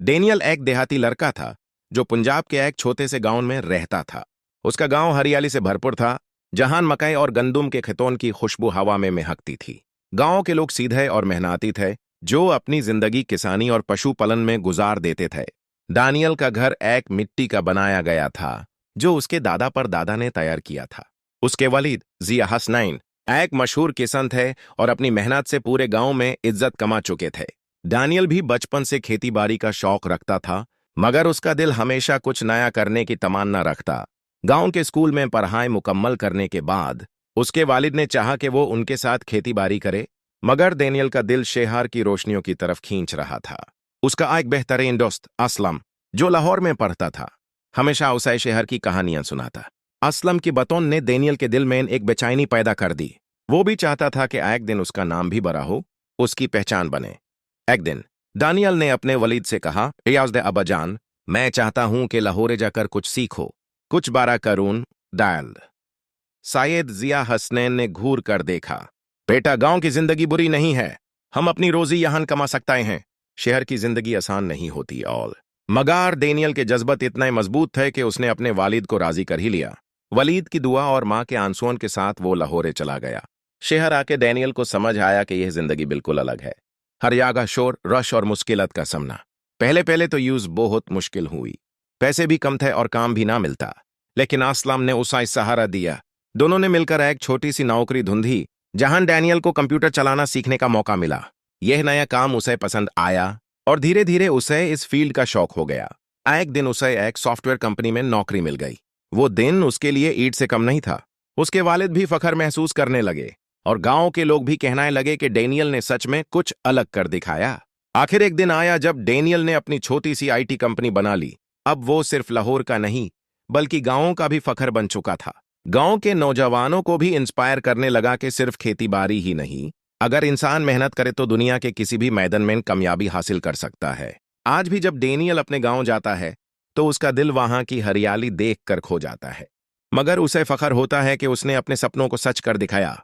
Daniel एक देहाती लड़का था जो पंजाब के एक छोटे से गांव में रहता था। उसका गांव हरियाली से भरपूर था, जहां मकई और गंदुम के खेतों की खुशबू हवा में महकती थी। गांव के लोग सीधे और मेहनती थे, जो अपनी जिंदगी किसानी और पशुपालन में गुजार देते थे। दानियल का घर एक मिट्टी का बनाया गया था, जो उसके दादा पर दादा ने तैयार किया था। उसके वलीद जिया हसनैन एक मशहूर किसान थे और अपनी मेहनत से पूरे गांव में इज्जत कमा चुके थे। दानियल भी बचपन से खेती बाड़ी का शौक रखता था, मगर उसका दिल हमेशा कुछ नया करने की तमन्ना रखता। गांव के स्कूल में पढ़ाई मुकम्मल करने के बाद उसके वालिद ने चाहा कि वो उनके साथ खेती बाड़ी करे, मगर डेनियल का दिल शहर की रोशनियों की तरफ खींच रहा था। उसका एक बेहतरीन दोस्त असलम, जो लाहौर में पढ़ता था, हमेशा उसे शहर की कहानियां सुनाता। असलम की बातों ने डेनियल के दिल में एक बेचैनी पैदा कर दी। वो भी चाहता था कि एक दिन उसका नाम भी बड़ा हो, उसकी पहचान बने। एक दिन दानियल ने अपने वलीद से कहा, रियाज दे अब्बाजान, मैं चाहता हूं कि लाहौर जाकर कुछ सीखो, कुछ बारा करून डायल। शायद जिया हसनैन ने घूर कर देखा। बेटा, गांव की जिंदगी बुरी नहीं है, हम अपनी रोजी यहां कमा सकते हैं। शहर की जिंदगी आसान नहीं होती। और मगर डेनियल के जज्बात इतने मजबूत थे कि उसने अपने वालिद को राजी कर ही लिया। वलीद की दुआ और मां के आंसुओं के साथ वो लाहौर चला गया। शहर आके डेनियल को समझ आया कि यह जिंदगी बिल्कुल अलग है। हर जगह शोर, रश और मुश्किलात का सामना। पहले पहले तो यूज बहुत मुश्किल हुई। पैसे भी कम थे और काम भी ना मिलता, लेकिन असलम ने उसे सहारा दिया। दोनों ने मिलकर एक छोटी सी नौकरी ढूंढी, जहां डैनियल को कंप्यूटर चलाना सीखने का मौका मिला। यह नया काम उसे पसंद आया और धीरे धीरे उसे इस फील्ड का शौक हो गया। एक दिन उसे एक सॉफ्टवेयर कंपनी में नौकरी मिल गई। वो दिन उसके लिए ईद से कम नहीं था। उसके वालिद भी फख्र महसूस करने लगे और गांव के लोग भी कहने लगे कि डेनियल ने सच में कुछ अलग कर दिखाया। आखिर एक दिन आया जब डेनियल ने अपनी छोटी सी आईटी कंपनी बना ली। अब वो सिर्फ लाहौर का नहीं, बल्कि गांवों का भी फख्र बन चुका था। गांव के नौजवानों को भी इंस्पायर करने लगा कि सिर्फ खेती बाड़ी ही नहीं, अगर इंसान मेहनत करे तो दुनिया के किसी भी मैदान में कामयाबी हासिल कर सकता है। आज भी जब डेनियल अपने गांव जाता है तो उसका दिल वहां की हरियाली देखकर खो जाता है, मगर उसे फख्र होता है कि उसने अपने सपनों को सच कर दिखाया।